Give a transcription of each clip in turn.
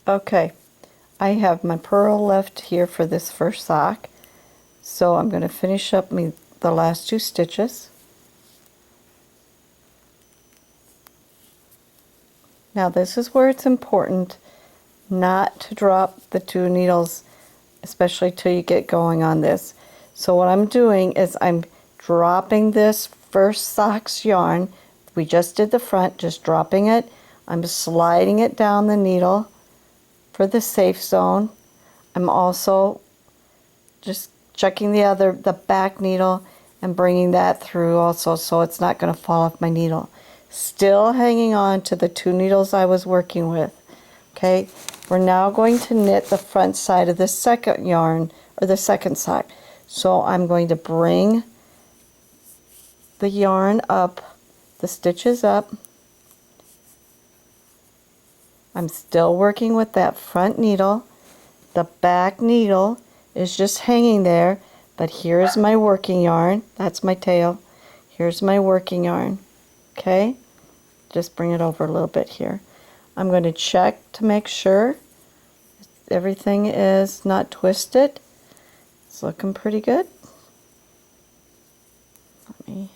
Okay, I have my purl left here for this first sock, so I'm going to finish up the last 2 stitches. Now this is where it's important not to drop the 2 needles, especially till you get going on this. So what I'm doing is I'm dropping this first sock's yarn. We just did the front, just dropping it. I'm sliding it down the needle for the safe zone. I'm also just checking the back needle and bringing that through also, so it's not going to fall off my needle. Still hanging on to the 2 needles I was working with. Okay, we're now going to knit the front side of the second yarn, or the second sock. So I'm going to bring the yarn up, the stitches up. I'm still working with that front needle. The back needle is just hanging there, but here's my working yarn. That's my tail. Here's my working yarn. Okay, just bring it over a little bit here. I'm going to check to make sure everything is not twisted. It's looking pretty good. Let me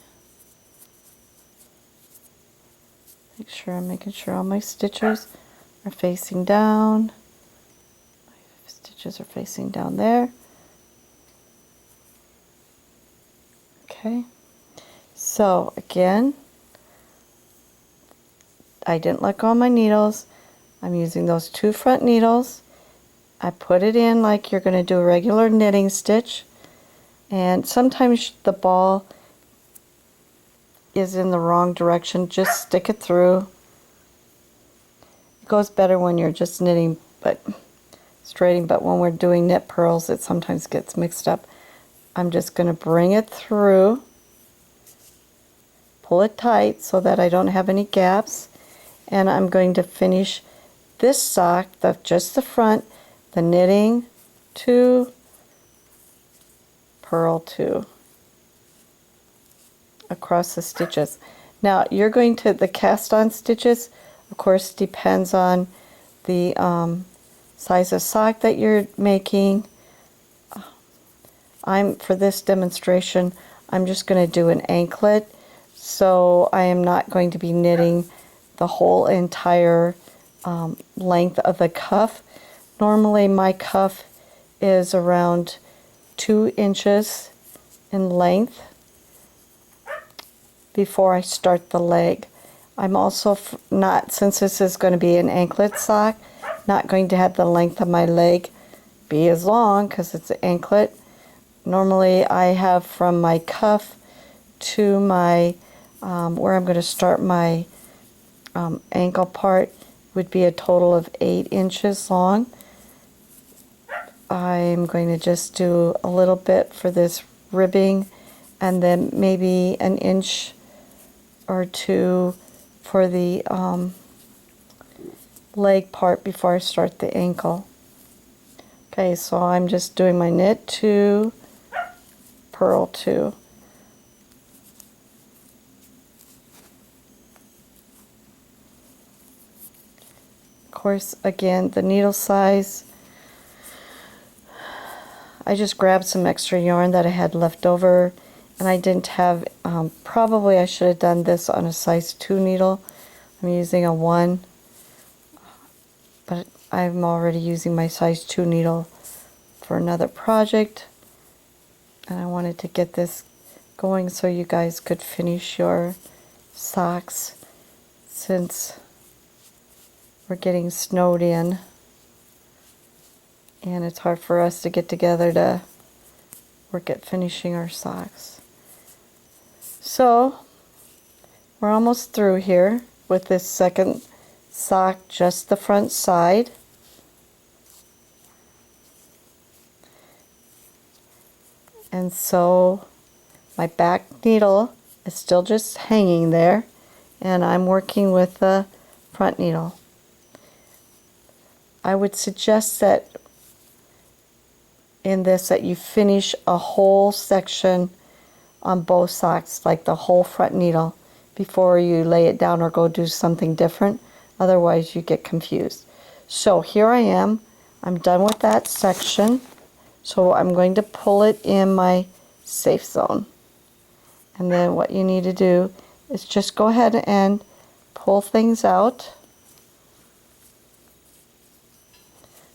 make sure I'm making sure all my stitches are facing down. My stitches are facing down there. Okay, so again, I didn't let go of my needles. I'm using those 2 front needles. I put it in like you're going to do a regular knitting stitch, and sometimes the ball is in the wrong direction. Just stick it through. It goes better when you're just knitting but straighting, but when we're doing knit purls it sometimes gets mixed up. I'm just going to bring it through, pull it tight so that I don't have any gaps, and I'm going to finish this sock, just the front, the knitting 2, purl 2 across the stitches. Now you're going to, the cast on stitches of course depends on the size of sock that you're making. For this demonstration I'm just going to do an anklet, so I am not going to be knitting the whole entire length of the cuff. Normally my cuff is around 2 inches in length before I start the leg. I'm also not, since this is going to be an anklet sock, not going to have the length of my leg be as long because it's an anklet. Normally I have from my cuff to my where I'm going to start my ankle part would be a total of 8 inches long. I'm going to just do a little bit for this ribbing, and then maybe an inch or 2 for the leg part before I start the ankle. Okay, so I'm just doing my knit 2, purl 2. Of course, again, the needle size, I just grabbed some extra yarn that I had left over, and I didn't have, probably I should have done this on a size 2 needle. I'm using a 1, but I'm already using my size 2 needle for another project, and I wanted to get this going so you guys could finish your socks since we're getting snowed in and it's hard for us to get together to work at finishing our socks. So we're almost through here with this second sock, just the front side. And so my back needle is still just hanging there, and I'm working with the front needle. I would suggest that in this that you finish a whole section on both socks, like the whole front needle, before you lay it down or go do something different. Otherwise you get confused. So here I am. I'm done with that section. So I'm going to pull it in my safe zone. And then what you need to do is just go ahead and pull things out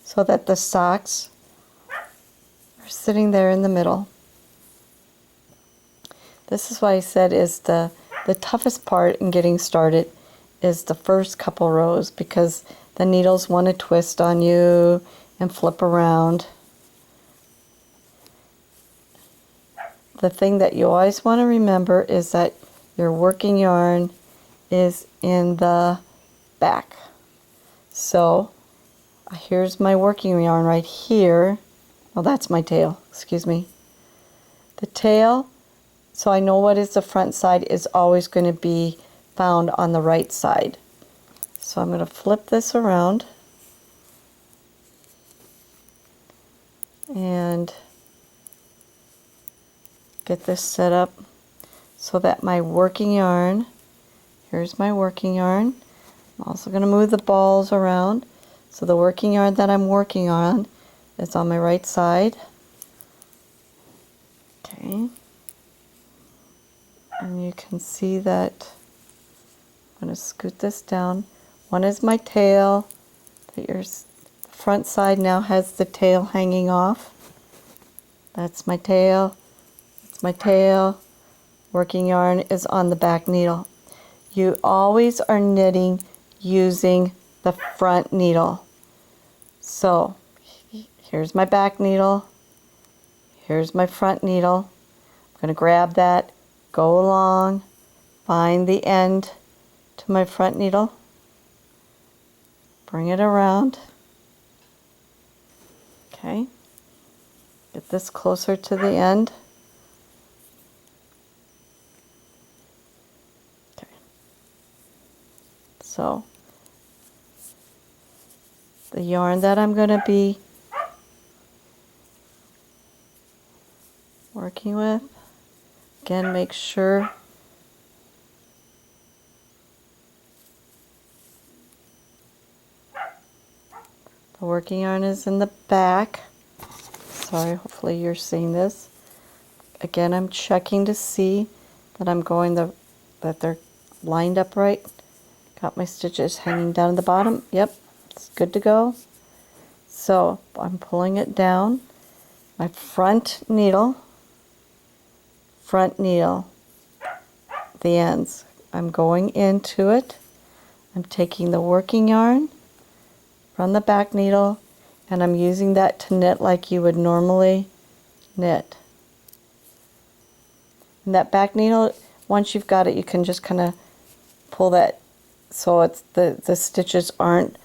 so that the socks are sitting there in the middle. This is why I said is the toughest part in getting started is the first couple rows, because the needles want to twist on you and flip around. The thing that you always want to remember is that your working yarn is in the back. So here's my working yarn right here. Oh, that's my tail, excuse me. The tail, so I know what is the front side, is always going to be found on the right side. So I'm going to flip this around and get this set up so that my working yarn, here's my working yarn. I'm also going to move the balls around so the working yarn that I'm working on is on my right side. Okay. And you can see that I'm going to scoot this down. One is my tail. The front side now has the tail hanging off. That's my tail. That's my tail. Working yarn is on the back needle. You always are knitting using the front needle. So here's my back needle. Here's my front needle. I'm going to grab that, go along, find the end to my front needle, bring it around. Okay, get this closer to the end. Okay, so the yarn that I'm going to be working with, again, make sure the working yarn is in the back. Sorry, hopefully you're seeing this. Again, I'm checking to see that that they're lined up right. Got my stitches hanging down at the bottom. Yep, it's good to go. So I'm pulling it down. My front needle, the ends. I'm going into it. I'm taking the working yarn from the back needle, and I'm using that to knit like you would normally knit. And that back needle, once you've got it, you can just kind of pull that so it's the stitches aren't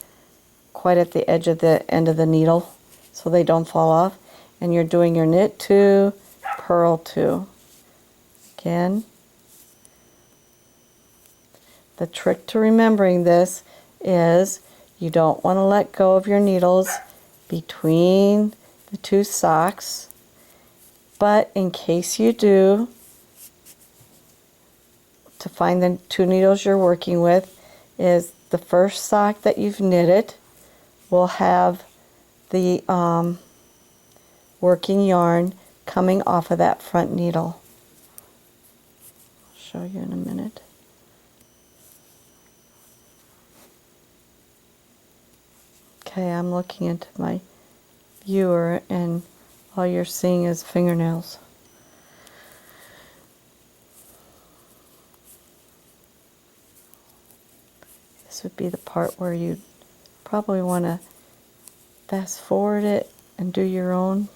quite at the edge of the end of the needle, so they don't fall off. And you're doing your knit 2, purl 2. Again, the trick to remembering this is you don't want to let go of your needles between the 2 socks, but in case you do, to find the 2 needles you're working with, is the first sock that you've knitted will have the working yarn coming off of that front needle. I'll show you in a minute. Okay, I'm looking into my viewer and all you're seeing is fingernails. This would be the part where you probably want to fast forward it and do your own.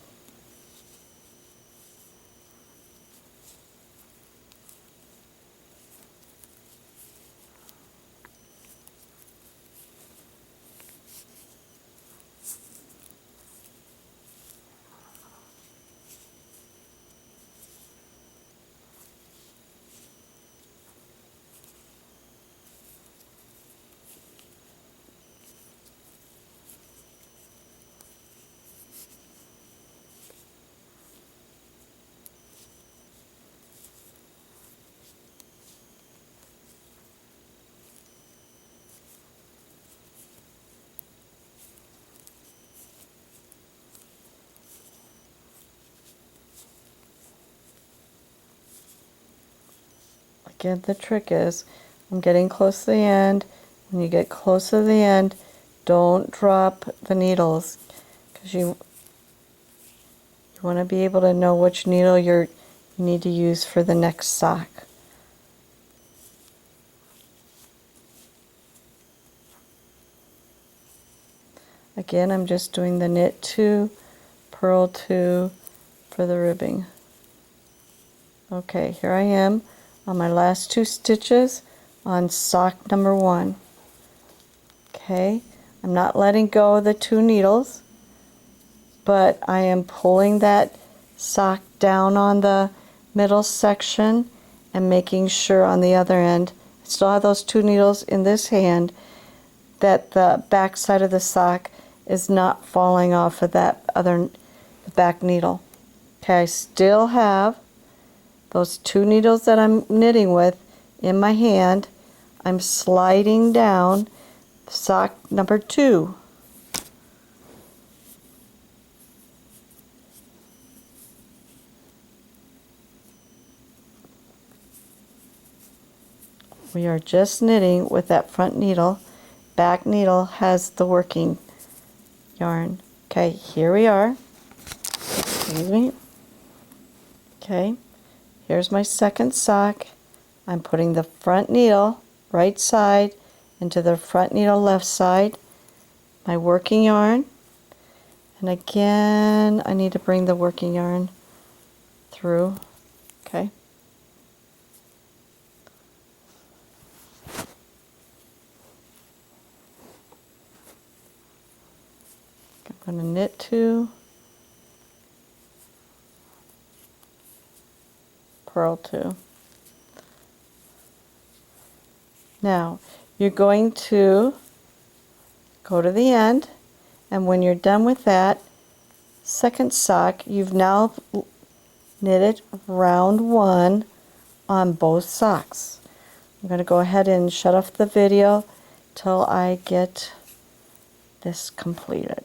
again, the trick is I'm getting close to the end. When you get close to the end, don't drop the needles, because you want to be able to know which needle you need to use for the next sock. Again, I'm just doing the knit 2, purl 2 for the ribbing. Okay, here I am on my last 2 stitches on sock number 1. Okay, I'm not letting go of the 2 needles, but I am pulling that sock down on the middle section and making sure on the other end, I still have those 2 needles in this hand, that the back side of the sock is not falling off of that the back needle. Okay, I still have those 2 needles that I'm knitting with in my hand. I'm sliding down sock number 2. We are just knitting with that front needle. Back needle has the working yarn. Okay, here we are. Excuse me. Okay, here's my second sock. I'm putting the front needle right side into the front needle left side, my working yarn, and again I need to bring the working yarn through. Okay. I'm going to knit 2, purl 2. Now you're going to go to the end, and when you're done with that second sock, you've now knitted round 1 on both socks. I'm going to go ahead and shut off the video till I get this completed.